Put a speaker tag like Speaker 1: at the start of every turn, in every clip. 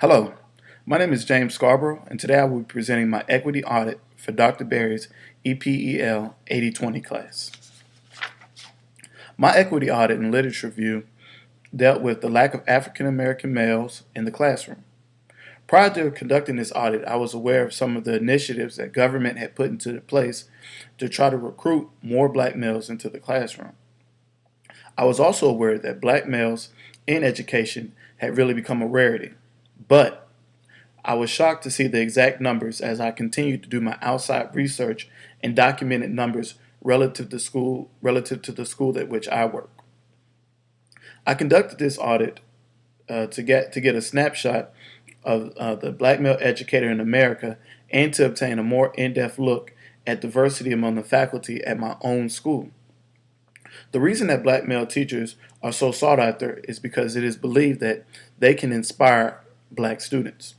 Speaker 1: Hello, my name is James Scarborough, and today I will be presenting my equity audit for Dr. Berry's EPEL 8020 class. My equity audit and literature review dealt with the lack of African American males in the classroom. Prior to conducting this audit, I was aware of some of the initiatives that government had put into place to try to recruit more black males into the classroom. I was also aware that black males in education had really become a rarity, but I was shocked to see the exact numbers as I continued to do my outside research and documented numbers relative to the school at which I work. I conducted this audit to get a snapshot of the black male educator in America and to obtain a more in-depth look at diversity among the faculty at my own school. The reason that black male teachers are so sought after is because it is believed that they can inspire black students.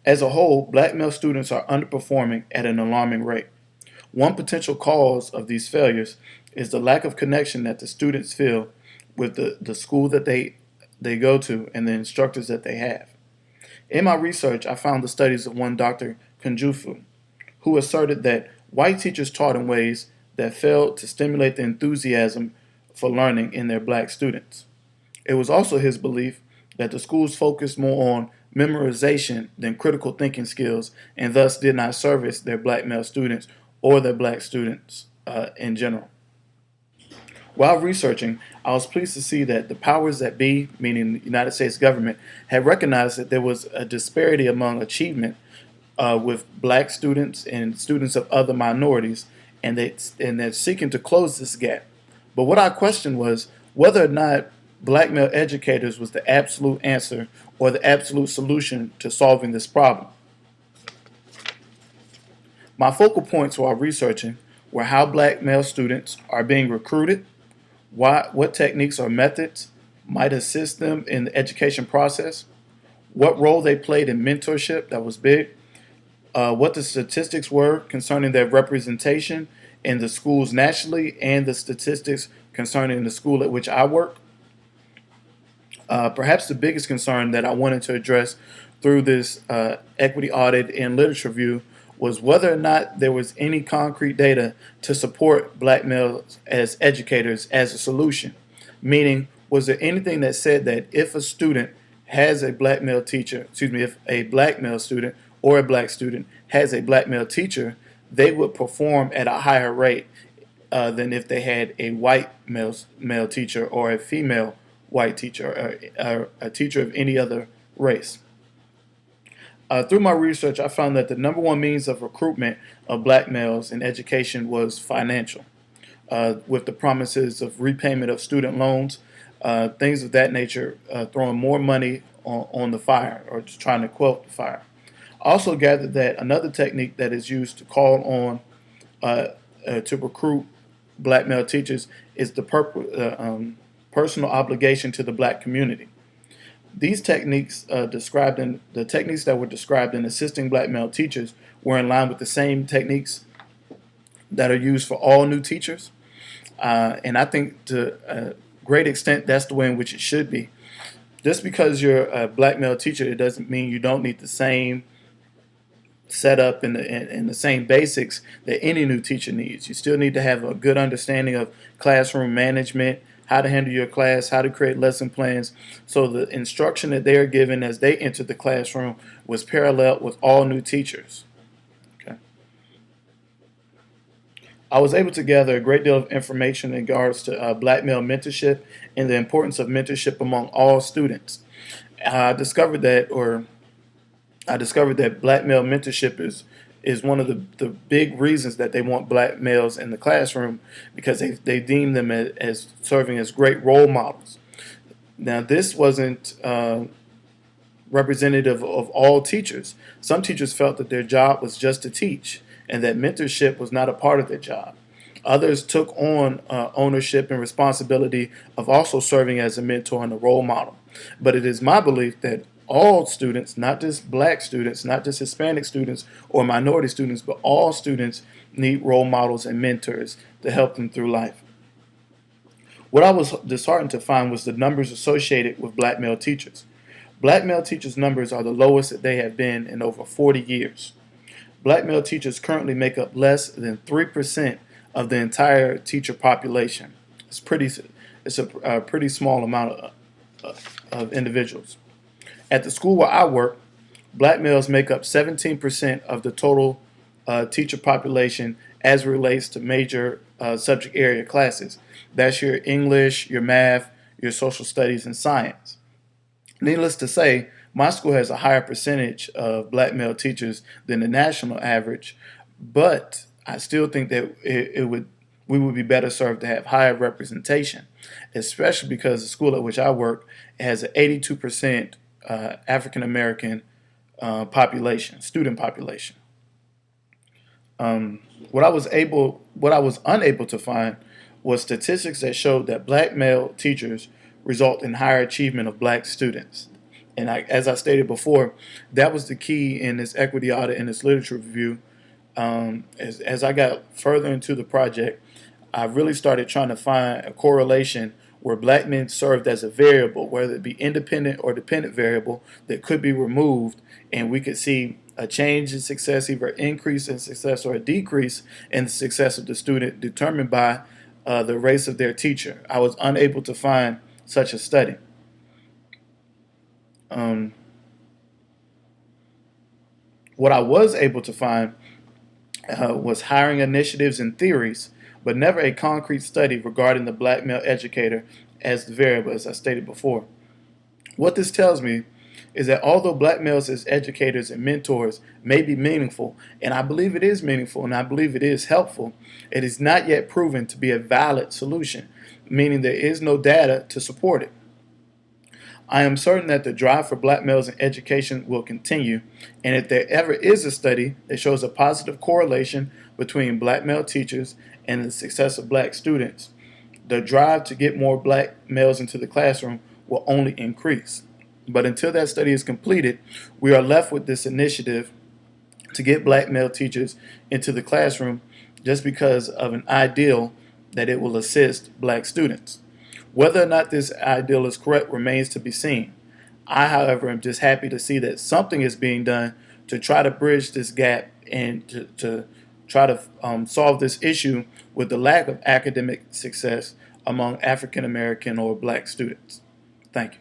Speaker 1: As a whole, black male students are underperforming at an alarming rate. One potential cause of these failures is the lack of connection that the students feel with the school that they go to and the instructors that they have. In my research, I found the studies of one Dr. Kunjufu, who asserted that white teachers taught in ways that failed to stimulate the enthusiasm for learning in their black students. It was also his belief that the schools focused more on memorization than critical thinking skills and thus did not service their black male students or their black students in general. While researching, I was pleased to see that the powers that be, meaning the United States government, had recognized that there was a disparity among achievement with black students and students of other minorities, and they're seeking to close this gap. But what I questioned was whether or not black male educators was the absolute answer or the absolute solution to solving this problem. My focal points while researching were how black male students are being recruited, what techniques or methods might assist them in the education process, what role they played in mentorship, that was big, what the statistics were concerning their representation in the schools nationally, and the statistics concerning the school at which I work. Perhaps the biggest concern that I wanted to address through this equity audit and literature review was whether or not there was any concrete data to support black males as educators as a solution. Meaning, was there anything that said that if a student has a black male teacher, if a black male student or a black student has a black male teacher, they would perform at a higher rate than if they had a white male teacher or a female white teacher or a teacher of any other race. Through my research, I found that the number one means of recruitment of black males in education was financial, with the promises of repayment of student loans, things of that nature, throwing more money on the fire or just trying to quell the fire. I also gathered that another technique that is used to call on to recruit black male teachers is the personal obligation to the black community. These techniques the techniques that were described in assisting black male teachers were in line with the same techniques that are used for all new teachers, and I think to a great extent that's the way in which it should be. Just because you're a black male teacher, it doesn't mean you don't need the same setup and the same basics that any new teacher needs. You still need to have a good understanding of classroom management, how to handle your class, how to create lesson plans, so the instruction that they are given as they enter the classroom was parallel with all new teachers. Okay. I was able to gather a great deal of information in regards to black male mentorship and the importance of mentorship among all students. I discovered that black male mentorship is one of the big reasons that they want black males in the classroom, because they deem them as serving as great role models. Now, this wasn't representative of all teachers. Some teachers felt that their job was just to teach and that mentorship was not a part of their job. Others took on ownership and responsibility of also serving as a mentor and a role model. But it is my belief that all students, not just black students, not just Hispanic students or minority students, but all students need role models and mentors to help them through life. What I was disheartened to find was the numbers associated with black male teachers. Black male teachers' numbers are the lowest that they have been in over 40 years. Black male teachers currently make up less than 3% of the entire teacher population. It's a pretty small amount of individuals. At the school where I work, black males make up 17% of the total teacher population as it relates to major subject area classes. That's your English, your math, your social studies, and science. Needless to say, my school has a higher percentage of black male teachers than the national average, but I still think that we would be better served to have higher representation, especially because the school at which I work has an 82% African American student population. What I was unable to find was statistics that showed that black male teachers result in higher achievement of black students. And as I stated before, that was the key in this equity audit and this literature review. As I got further into the project, I really started trying to find a correlation where black men served as a variable, whether it be independent or dependent variable that could be removed, and we could see a change in success, either increase in success or a decrease in the success of the student determined by the race of their teacher. I was unable to find such a study. What I was able to find was hiring initiatives and theories, but never a concrete study regarding the black male educator as the variable, as I stated before. What this tells me is that although black males as educators and mentors may be meaningful, and I believe it is meaningful and I believe it is helpful, it is not yet proven to be a valid solution, meaning there is no data to support it. I am certain that the drive for black males in education will continue, and if there ever is a study that shows a positive correlation between black male teachers and the success of black students, the drive to get more black males into the classroom will only increase. But until that study is completed, we are left with this initiative to get black male teachers into the classroom just because of an ideal that it will assist black students. Whether or not this ideal is correct remains to be seen. I, however, am just happy to see that something is being done to try to bridge this gap and to try to solve this issue with the lack of academic success among African American or black students. Thank you.